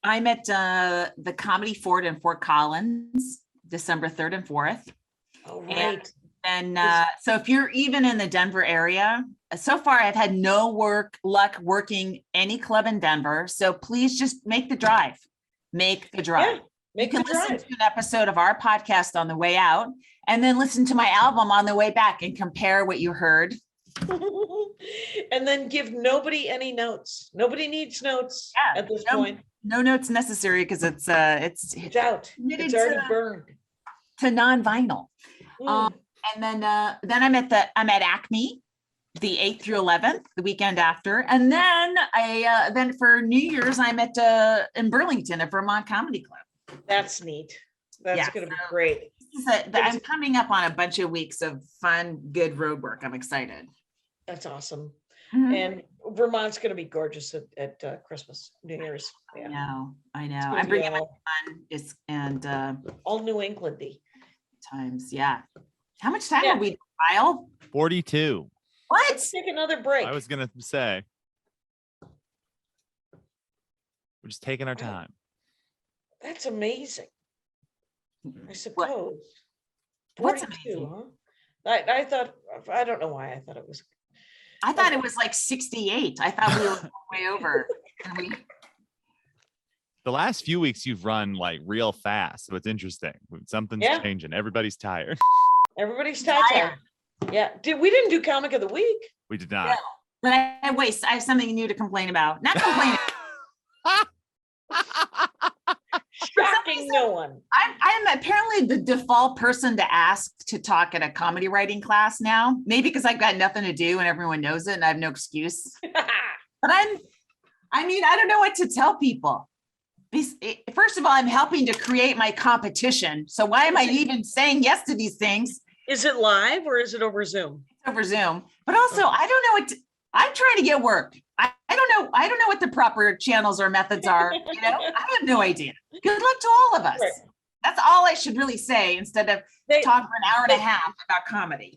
I'm at the Comedy Fort in Fort Collins, December 3rd and 4th. Oh, And- right. And so if you're even in the Denver area, so far I've had no luck working any club in Denver. So please just make the drive. Make the drive. Yeah, make You the can listen drive. to an episode of our podcast on the way out and then listen to my album on the way back and compare what you heard. And then give nobody any notes. Nobody needs notes Yeah, at this no- point. No notes necessary because it's It's out. committed It's already to- burned. to non-vinyl. Mm. And then I'm at Acme the 8th through 11th, the weekend after. And then then for New Year's, I'm at in Burlington at Vermont Comedy Club. That's neat. That's Yeah. gonna be great. I'm coming up on a bunch of weeks of fun, good road work. I'm excited. That's awesome. Mhm. And Vermont's gonna be gorgeous at Christmas, New Year's. I Yeah. know. It's gonna I'm be bringing my all, son and all New Englandy. times. Yeah. How much time Yeah. have we, Kyle? 42. What? Let's take another break. I was gonna say. We're just taking our time. That's amazing. I suppose. What's 42, amazing? huh? I thought, I don't know why I thought it was. I thought it was like 68. I thought we were way over. And we The last few weeks you've run like real fast, so it's interesting. Something's Yeah. changing. Everybody's tired. Everybody's tired. Yeah. We didn't do comic of the week. We did not. But I have something new to complain about. Not complaining. Shocking no one. I'm apparently the default person to ask to talk at a comedy writing class now. Maybe because I've got nothing to do and everyone knows it and I have no excuse. But I don't know what to tell people. First of all, I'm helping to create my competition. So why am I even saying yes to these things? Is it live or is it over Zoom? Over Zoom? But also, I don't know I'm trying to get work. I don't know. I don't know what the proper channels or methods are. I have no idea. Good luck to all of us. Right. That's all I should really say instead of talk for an hour and a half about comedy.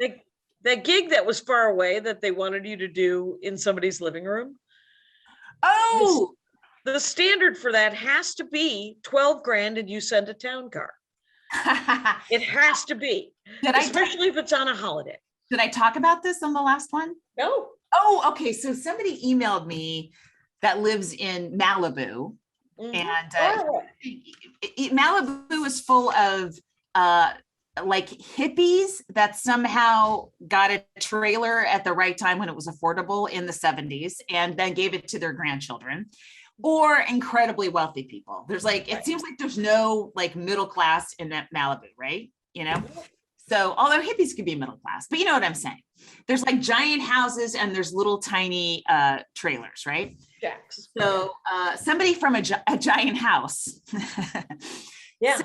That gig that was far away that they wanted you to do in somebody's living room. Oh, The standard for that has to be 12 grand and you send a town car. It has to be, especially if it's on a holiday. Did I talk about this on the last one? No. Oh, okay. So somebody emailed me that lives in Malibu, Mhm. and Oh, Malibu is full of like hippies that somehow got a trailer at the right time when it was affordable in the 70s and then gave it to their grandchildren. or incredibly wealthy people. There's like, it seems like there's no like middle class in that Malibu, right? You know? So although hippies could be middle class, but you know what I'm saying? There's like giant houses and there's little tiny trailers, right? Jacks. So somebody from a giant house. Yeah. So,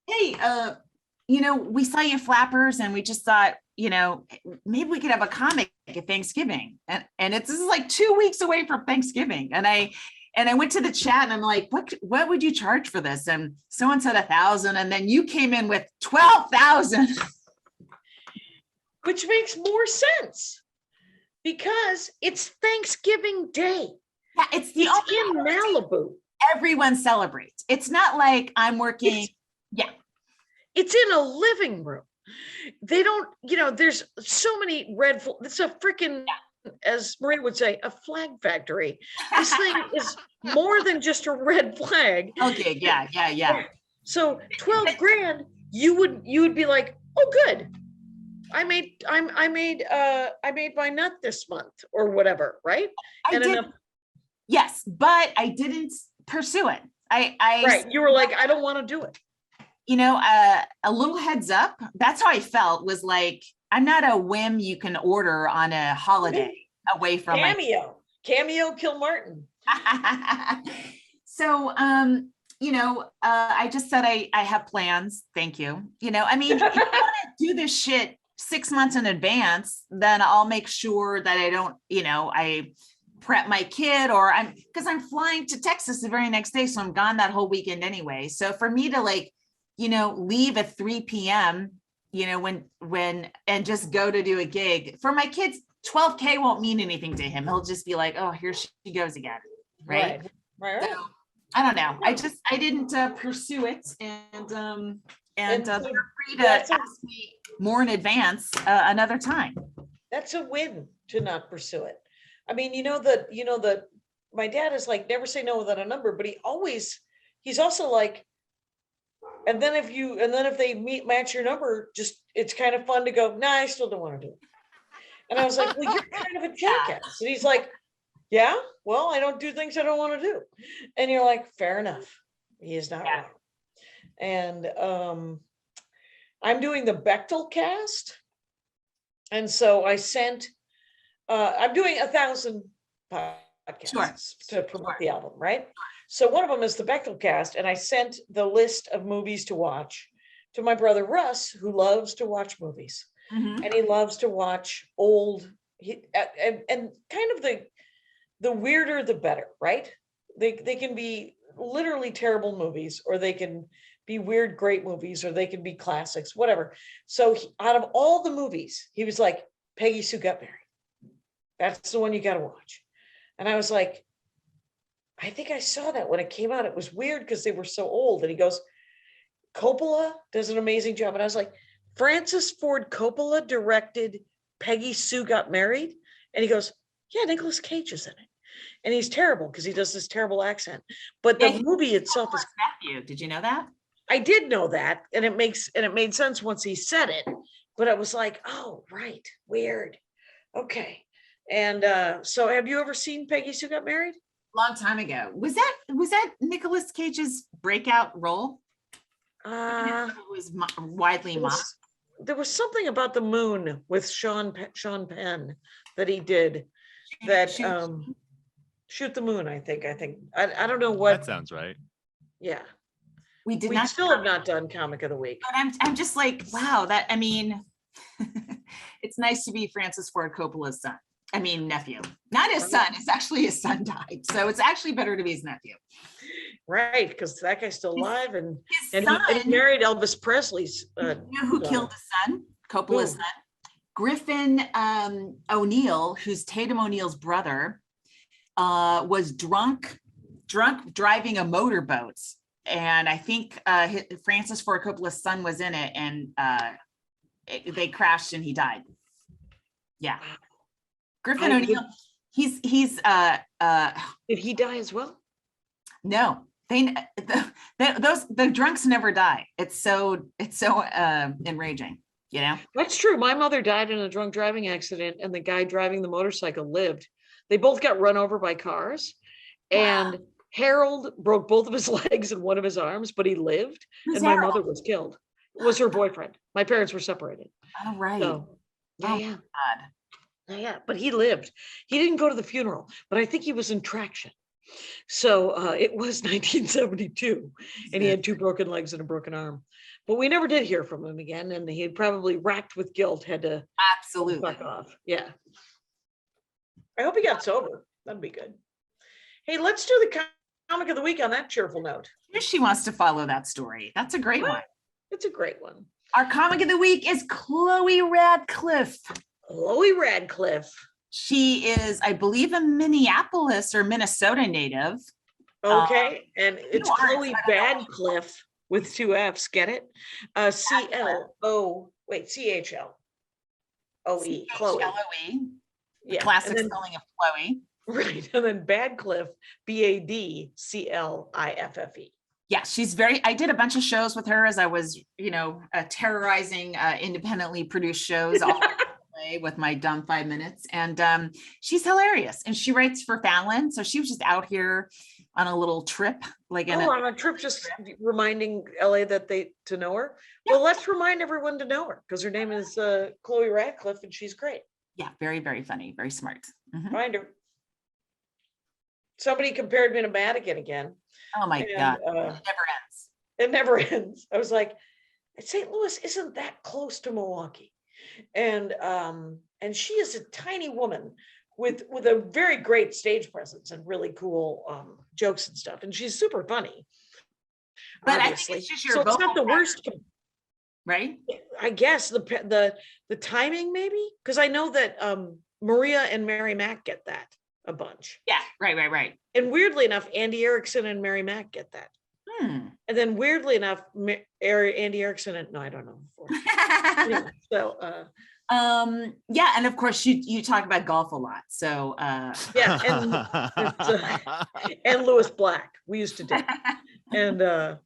hey, you know, we saw you flappers and we just thought, you know, maybe we could have a comic at Thanksgiving. And this is like 2 weeks away from Thanksgiving. And I went to the chat and I'm like, what would you charge for this? And someone said 1,000. And then you came in with 12,000. Which makes more sense because it's Thanksgiving Day. Yeah, it's in Malibu. Everyone celebrates. It's not like I'm working. It's in a living room. They don't, you know, there's so many it's a freaking, as Maria would say, a flag factory. This thing is more than just a red flag. Okay, yeah. So 12 grand, you would be like, oh, good. I made my nut this month or whatever, right? Yes, but I didn't pursue it. Right. You were like, I don't want to do it. You know, a little heads up. That's how I felt, was like, I'm not a whim you can order on a holiday away from Cameo Kilmartin. So, you know, I just said I have plans. Thank you. You know, I mean, if you want to do this shit 6 months in advance, then I'll make sure that I don't, you know, I prep my kid, or because I'm flying to Texas the very next day. So I'm gone that whole weekend anyway. So for me to like, you know, leave at 3 p.m., you know, when, and just go to do a gig for my kids, 12K won't mean anything to him. He'll just be like, oh, here she goes again. Right. So, I don't know. I didn't pursue it. And they're free to ask me more in advance another time. That's a win to not pursue it. I mean, my dad is like, never say no without a number, but he's also like, and then if they match your number, just, it's kind of fun to go, nah, I still don't want to do it. And I was like, well, you're kind of a jackass. And he's like, yeah, well, I don't do things I don't want to do. And you're like, fair enough. He is not wrong. And I'm doing the Bechtel cast. And so I sent, I'm doing 1,000 podcasts to promote the album, right? So one of them is the Bechtel cast, and I sent the list of movies to watch to my brother Russ, who loves to watch movies, and he loves to watch old, and kind of the weirder the better, right? They can be literally terrible movies, or they can be weird, great movies, or they can be classics, whatever. So out of all the movies, he was like, Peggy Sue Got Married. That's the one you got to watch. And I was like, I think I saw that when it came out. It was weird because they were so old. And he goes, Coppola does an amazing job. And I was like, Francis Ford Coppola directed Peggy Sue Got Married? And he goes, yeah, Nicolas Cage is in it. And he's terrible because he does this terrible accent. But the movie itself is nephew. Did you know that? I did know that. And it made sense once he said it. But I was like, oh, right. Weird. Okay. And so have you ever seen Peggy Sue Got Married? Long time ago. Was that Nicolas Cage's breakout role? It was widely mocked. There was something about the moon with Sean Penn that he did. Shoot the Moon. I think. I don't know what. That sounds right. Yeah. We still have not done Comic of the Week. But I'm just like, wow. That, I mean, it's nice to be Francis Ford Coppola's son. I mean, nephew, not his son. It's actually his son died. So it's actually better to be his nephew. Right. Because that guy's still alive and he married Elvis Presley's. You know who killed the son? Coppola's son? Griffin O'Neill, who's Tatum O'Neill's brother, was drunk driving a motorboat. And I think Francis Ford Coppola's son was in it, and they crashed and he died. Yeah. Griffin O'Neill, he's did he die as well? No, the drunks never die. It's so enraging, you know? That's true. My mother died in a drunk driving accident, and the guy driving the motorcycle lived. They both got run over by cars, and Harold broke both of his legs and one of his arms, but he lived. Who's And my Harold? mother was killed. It was her boyfriend. My parents were separated. All right. So, Oh, yeah. God. Yeah, but he lived. He didn't go to the funeral, but I think he was in traction. So it was 1972, and he had 2 broken legs and a broken arm. But we never did hear from him again, and he had probably racked with guilt, had to Absolutely. fuck off. Yeah. I hope he got sober. That'd be good. Hey, let's do the comic of the week on that cheerful note. She wants to follow that story. That's a great one. It's a great one. Our comic of the week is Chloe Radcliffe. Chloe Radcliffe. She is, I believe, a Minneapolis or Minnesota native. Okay, and it's you aren't, Chloe I don't know. Badcliffe with 2 F's. Get it? CLOE. Chloe. Chloe. The Yeah. classic and then- spelling of Chloe. Right, and then Badcliffe, BADCLIFFE. Yeah, she's very, I did a bunch of shows with her as I was, terrorizing independently produced shows all the way with my dumb 5 minutes. And she's hilarious. And she writes for Fallon. So she was just out here on a little trip. On a trip, just reminding LA that to know her. Yeah. Well, let's remind everyone to know her because her name is Chloe Radcliffe and she's great. Yeah, very, very funny, very smart. Mm-hmm. Find her. Somebody compared me to Madigan again. Oh my God, it never ends. It never ends. I was like, St. Louis isn't that close to Milwaukee. And she is a tiny woman with a very great stage presence and really cool jokes and stuff. And she's super funny. But obviously. I think it's just your so it's not the vocal worst. right? I guess the timing maybe, because I know that Maria and Mary Mack get that a bunch. Yeah, right. And weirdly enough, Andy Erickson and Mary Mack get that. And then weirdly enough, Andy Erickson and no, I don't know. Yeah, so yeah, and of course you talk about golf a lot. So yeah, and Lewis Black, we used to date. And are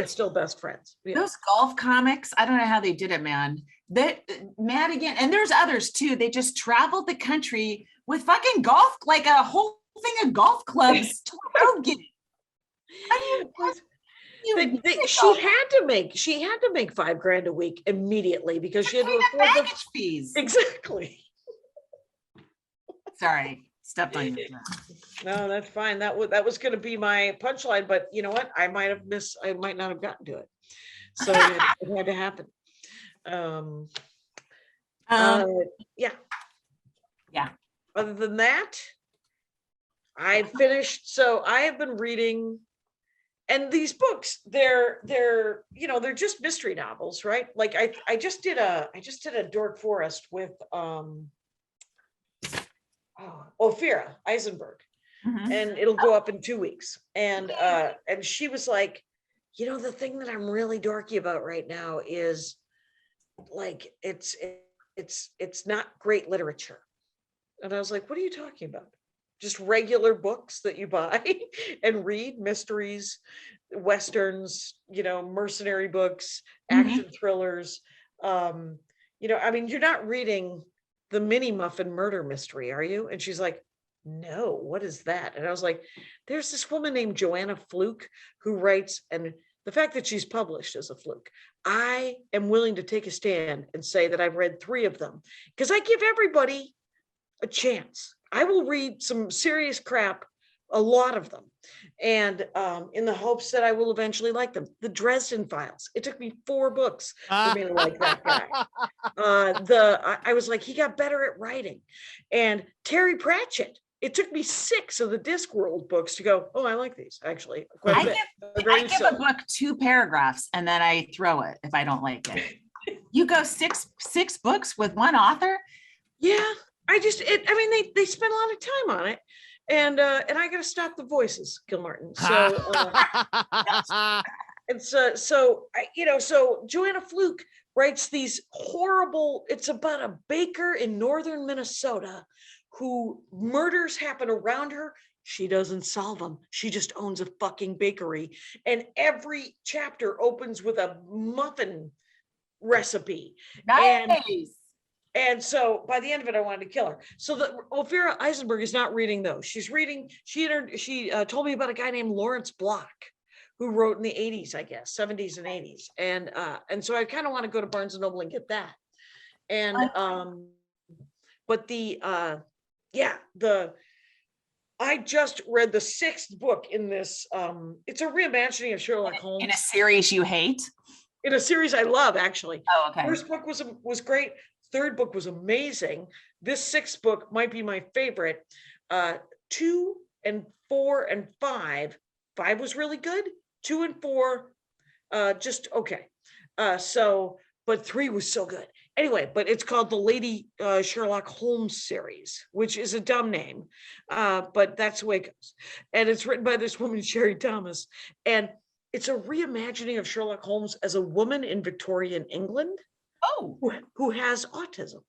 still best friends. Yeah. Those golf comics, I don't know how they did it, man. That Madigan, and there's others too. They just traveled the country with fucking golf, like a whole thing of golf clubs to Rogan. She had to make $5,000 a week immediately because she had to afford the baggage fees. Exactly. Sorry, stepped on you. No, that's fine. That was going to be my punchline, but you know what? I might not have gotten to it. So it had to happen. Yeah. Other than that, I finished. So I have been reading, and these books, they're just mystery novels, right? Like I just did a Dork Forest with Ophira Eisenberg. Mm-hmm. And it'll go up in 2 weeks. And she was like, the thing that I'm really dorky about right now is like it's not great literature. And I was like, what are you talking about? Just regular books that you buy and read, mysteries, westerns, mercenary books, action thrillers. You're not reading the Mini Muffin murder mystery, are you? And she's like, no, what is that? And I was like, there's this woman named Joanna Fluke who writes, and the fact that she's published is a fluke. I am willing to take a stand and say that I've read 3 of them because I give everybody a chance. I will read some serious crap, a lot of them, and in the hopes that I will eventually like them. The Dresden Files. It took me 4 books for me to like that guy. I was like, he got better at writing. And Terry Pratchett. It took me 6 of the Discworld books to go, oh, I like these actually. I give a book 2 paragraphs and then I throw it if I don't like it. You go six books with one author? Yeah, they spent a lot of time on it. And I got to stop the voices, Kilmartin. So Joanna Fluke writes these horrible, it's about a baker in northern Minnesota who murders happen around her. She doesn't solve them. She just owns a fucking bakery. And every chapter opens with a muffin recipe. Nice. And And so by the end of it, I wanted to kill her. So Ophira Eisenberg is not reading those. She's reading, she told me about a guy named Lawrence Block who wrote in the 80s, I guess, 70s and 80s. And so I kind of want to go to Barnes and Noble and get that. And, but I just read the 6th book in this, it's a reimagining of Sherlock Holmes. In a series you hate? In a series I love, actually. Oh, okay. First book was great. 3rd book was amazing. This 6th book might be my favorite. 2 and 4 and 5. 5 was really good. 2 and 4, just okay. But 3 was so good. Anyway, but it's called the Lady Sherlock Holmes series, which is a dumb name, but that's the way it goes. And it's written by this woman, Sherry Thomas. And it's a reimagining of Sherlock Holmes as a woman in Victorian England. Oh, who has autism,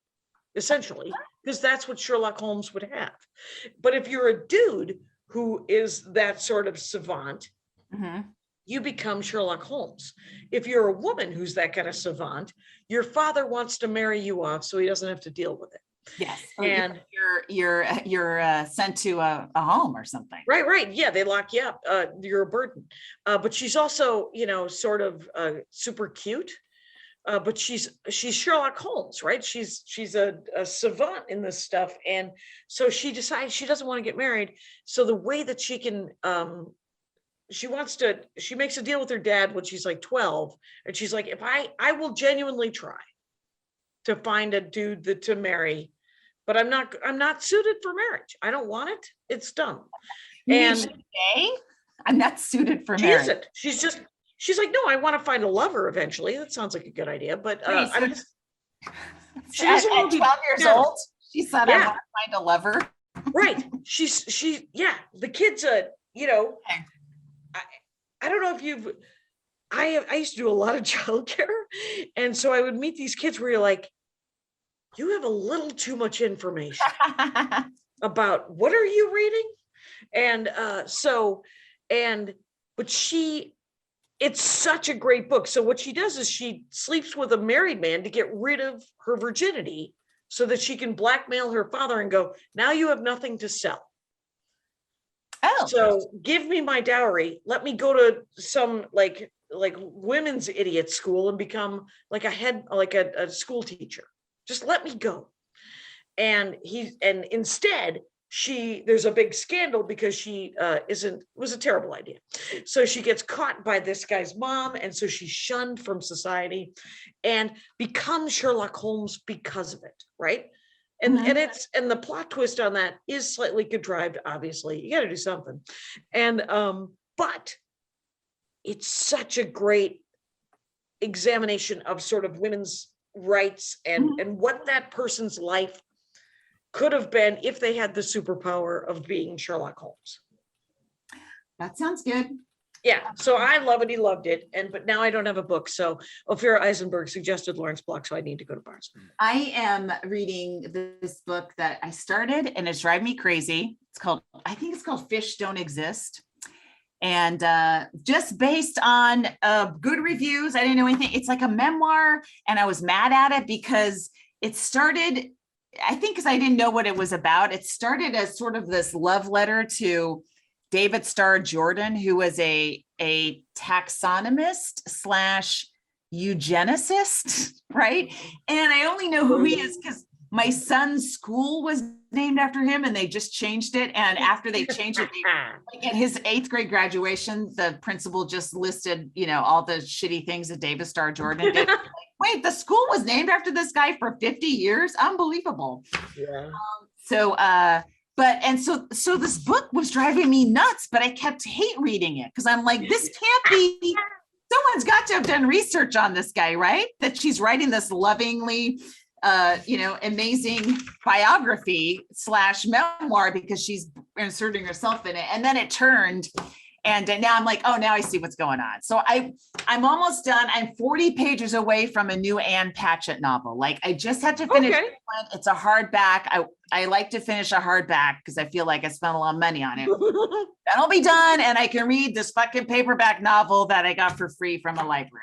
essentially, because that's what Sherlock Holmes would have. But if you're a dude who is that sort of savant, you become Sherlock Holmes. If you're a woman who's that kind of savant, your father wants to marry you off so he doesn't have to deal with it. Yes. And you're sent to a home or something. Right. Yeah, they lock you up. You're a burden. But she's also, sort of super cute. But she's Sherlock Holmes, right? She's a savant in this stuff. And so she decides she doesn't want to get married. So the way that she can, she makes a deal with her dad when she's like 12. And she's like, if I will genuinely try to find a dude to marry, but I'm not suited for marriage. I don't want it. It's dumb. And I'm not suited for marriage. marriage. She isn't. She's like, no, I want to find a lover eventually. That sounds like a good idea. But she doesn't want to be 12 years old. She said, I want to find a lover. Right. The kids, I don't know if I used to do a lot of childcare. And so I would meet these kids where you're like, you have a little too much information about what are you reading? It's such a great book. So what she does is she sleeps with a married man to get rid of her virginity so that she can blackmail her father and go, now you have nothing to sell. Oh. So give me my dowry. Let me go to some like women's idiot school and become like a school teacher. Just let me go. And instead there's a big scandal because she it was a terrible idea. So she gets caught by this guy's mom. And so she's shunned from society and becomes Sherlock Holmes because of it. Right. And the plot twist on that is slightly contrived. Obviously you got to do something. And, but it's such a great examination of sort of women's rights and what that person's life could have been if they had the superpower of being Sherlock Holmes. That sounds good. Yeah, so I love it. He loved it. But now I don't have a book. So Ophira Eisenberg suggested Lawrence Block, so I need to go to Barnes. I am reading this book that I started and it's driving me crazy. I think it's called Fish Don't Exist. And just based on good reviews, I didn't know anything. It's like a memoir and I was mad at it because it started, I think because I didn't know what it was about. It started as sort of this love letter to David Starr Jordan, who was a taxonomist / eugenicist, right? And I only know who he is because my son's school was named after him and they just changed it. And after they changed it, like at his 8th grade graduation, the principal just listed, all the shitty things that David Starr Jordan did. Wait, the school was named after this guy for 50 years? Unbelievable. Yeah. So this book was driving me nuts, but I kept hate reading it because I'm like, this can't be, someone's got to have done research on this guy, right? That she's writing this lovingly, amazing biography / memoir because she's inserting herself in it. And then it turned. And now I'm like, oh, now I see what's going on. So I'm almost done. I'm 40 pages away from a new Anne Patchett novel. Like I just had to finish one. It's a hardback. I like to finish a hardback because I feel like I spent a lot of money on it. That'll be done. And I can read this fucking paperback novel that I got for free from a library.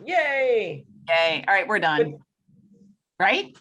Yay. All right, we're done. Right?